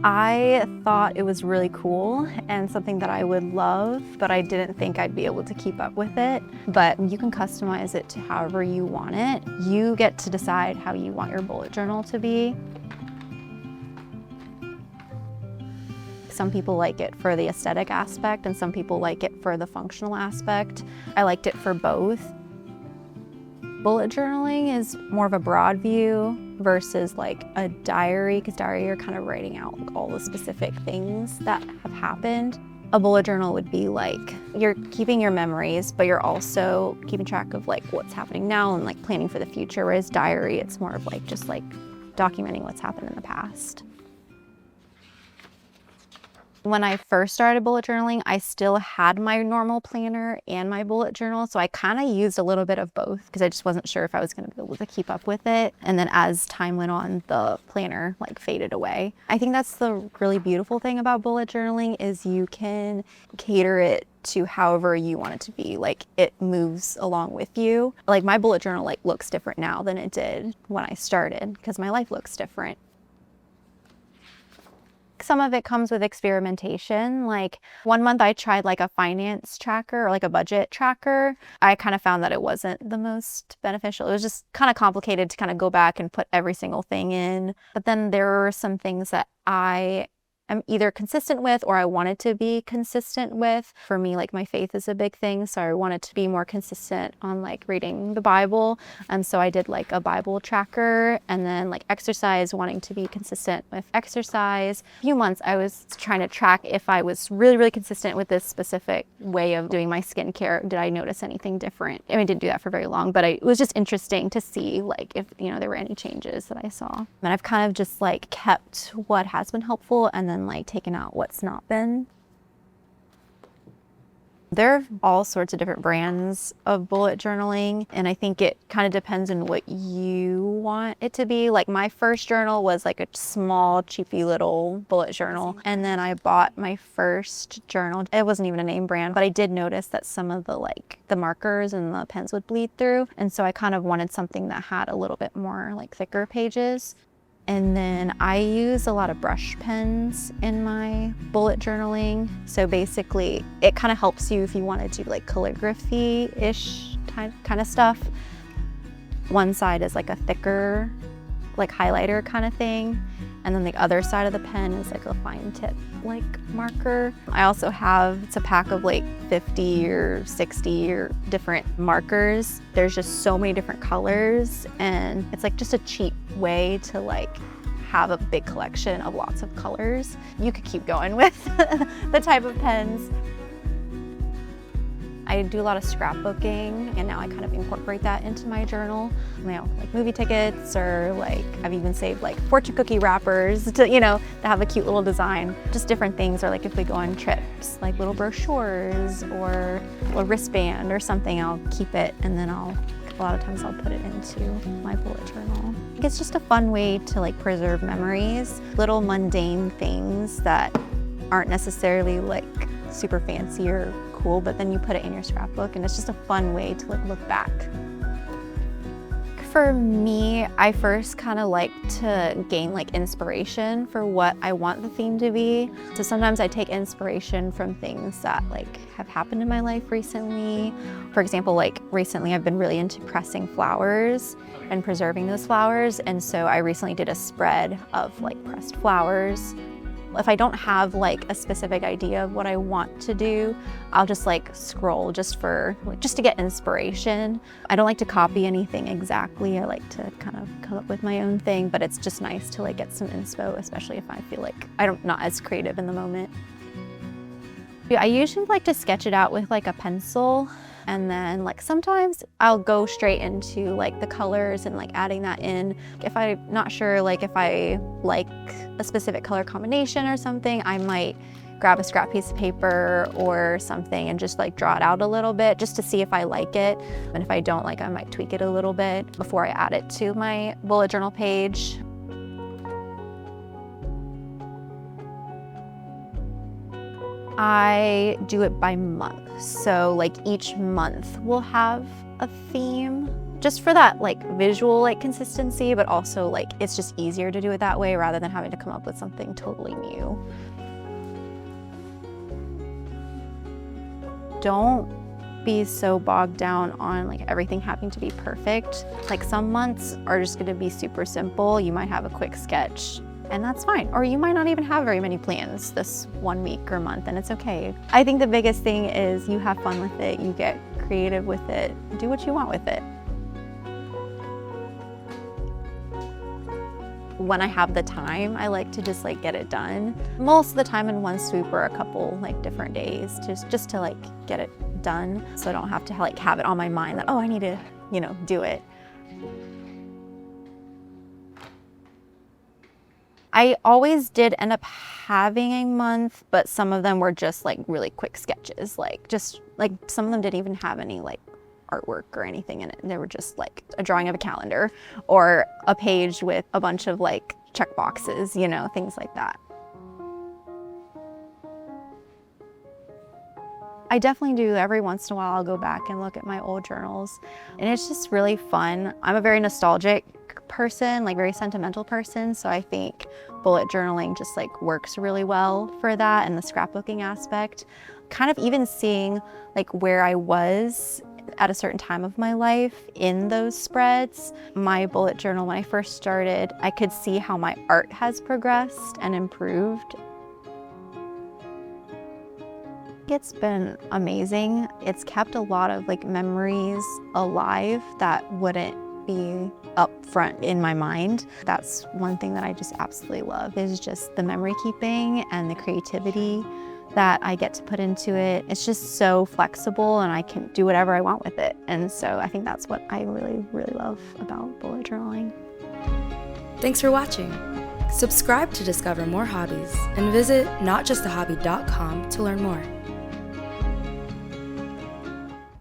I thought it was really cool and something that I would love, but I didn't think I'd be able to keep up with it. But you can customize it to however you want it. You get to decide how you want your bullet journal to be. Some people like it for the aesthetic aspect and some people like it for the functional aspect. I liked it for both. Bullet journaling is more of a broad view versus like a diary, because diary you're kind of writing out like all the specific things that have happened. A bullet journal would be like you're keeping your memories, but you're also keeping track of like what's happening now and like planning for the future, whereas diary, it's more of like just like documenting what's happened in the past. When I first started bullet journaling, I still had my normal planner and my bullet journal, so I kind of used a little bit of both because I just wasn't sure if I was going to be able to keep up with it. And then as time went on, the planner like faded away. I think that's the really beautiful thing about bullet journaling is you can cater it to however you want it to be. Like it moves along with you. Like my bullet journal like looks different now than it did when I started because my life looks different. Some of it comes with experimentation. Like 1 month I tried like a finance tracker or like a budget tracker. I kind of found that it wasn't the most beneficial. It was just kind of complicated to kind of go back and put every single thing in. But then there were some things that I am either consistent with or I wanted to be consistent with. For me, like my faith is a big thing, so I wanted to be more consistent on like reading the Bible. And so I did like a Bible tracker, and then like exercise, wanting to be consistent with exercise. A few months I was trying to track if I was really, really consistent with this specific way of doing my skincare. Did I notice anything different? I mean, I didn't do that for very long, but it was just interesting to see like if, you know, there were any changes that I saw. And I've kind of just like kept what has been helpful and then like taken out what's not been. There are all sorts of different brands of bullet journaling, and I think it kind of depends on what you want it to be. Like my first journal was like a small, cheapy little bullet journal, and then I bought my first journal. It wasn't even a name brand, but I did notice that some of the markers and the pens would bleed through, and so I kind of wanted something that had a little bit more like thicker pages. And then I use a lot of brush pens in my bullet journaling. So basically it kind of helps you if you want to do like calligraphy-ish kind of stuff. One side is like a thicker, like highlighter kind of thing. And then the other side of the pen is like a fine tip like marker. I also have, it's a pack of like 50 or 60 or different markers. There's just so many different colors, and it's like just a cheap way to like have a big collection of lots of colors. You could keep going with the type of pens. I do a lot of scrapbooking, and now I kind of incorporate that into my journal. You know, like movie tickets, or like I've even saved like fortune cookie wrappers to, you know, to have a cute little design. Just different things, or like if we go on trips, like little brochures or a wristband or something, I'll keep it, and then a lot of times I'll put it into my bullet journal. I think it's just a fun way to like preserve memories, little mundane things that aren't necessarily like super fancy or cool, but then you put it in your scrapbook, and it's just a fun way to like look back. For me, I first kind of like to gain like inspiration for what I want the theme to be. So sometimes I take inspiration from things that like have happened in my life recently. For example, like recently I've been really into pressing flowers and preserving those flowers, and so I recently did a spread of like pressed flowers. If I don't have like a specific idea of what I want to do, I'll just like scroll just to get inspiration. I don't like to copy anything exactly. I like to kind of come up with my own thing, but it's just nice to like get some inspo, especially if I feel like I'm not as creative in the moment. I usually like to sketch it out with like a pencil, and then like sometimes I'll go straight into like the colors and like adding that in. If I'm not sure like if I like a specific color combination or something, I might grab a scrap piece of paper or something and just like draw it out a little bit just to see if I like it. And if I don't, like I might tweak it a little bit before I add it to my bullet journal page. I do it by month. So like each month will have a theme. just for that like visual like consistency, but also like it's just easier to do it that way rather than having to come up with something totally new. Don't be so bogged down on like everything having to be perfect. Like some months are just gonna be super simple. You might have a quick sketch and that's fine. Or you might not even have very many plans this 1 week or month, and it's okay. I think the biggest thing is you have fun with it, you get creative with it, do what you want with it. When I have the time, I like to just like get it done. Most of the time in one swoop or a couple like different days, just to like get it done, so I don't have to like have it on my mind that, oh, I need to, you know, do it. I always did end up having a month, but some of them were just like really quick sketches. Like just like some of them didn't even have any like artwork or anything in it. They were just like a drawing of a calendar or a page with a bunch of like check boxes, you know, things like that. I definitely do. Every once in a while I'll go back and look at my old journals, and it's just really fun. I'm a very nostalgic person, like very sentimental person, so I think bullet journaling just like works really well for that and the scrapbooking aspect. Kind of even seeing like where I was at a certain time of my life in those spreads. My bullet journal, when I first started, I could see how my art has progressed and improved. It's been amazing. It's kept a lot of like memories alive that wouldn't be up front in my mind. That's one thing that I just absolutely love, is just the memory keeping and the creativity that I get to put into it. It's just so flexible and I can do whatever I want with it. And so I think that's what I really, really love about bullet journaling. Thanks for watching. Subscribe to discover more hobbies and visit notjusthehobby.com to learn more.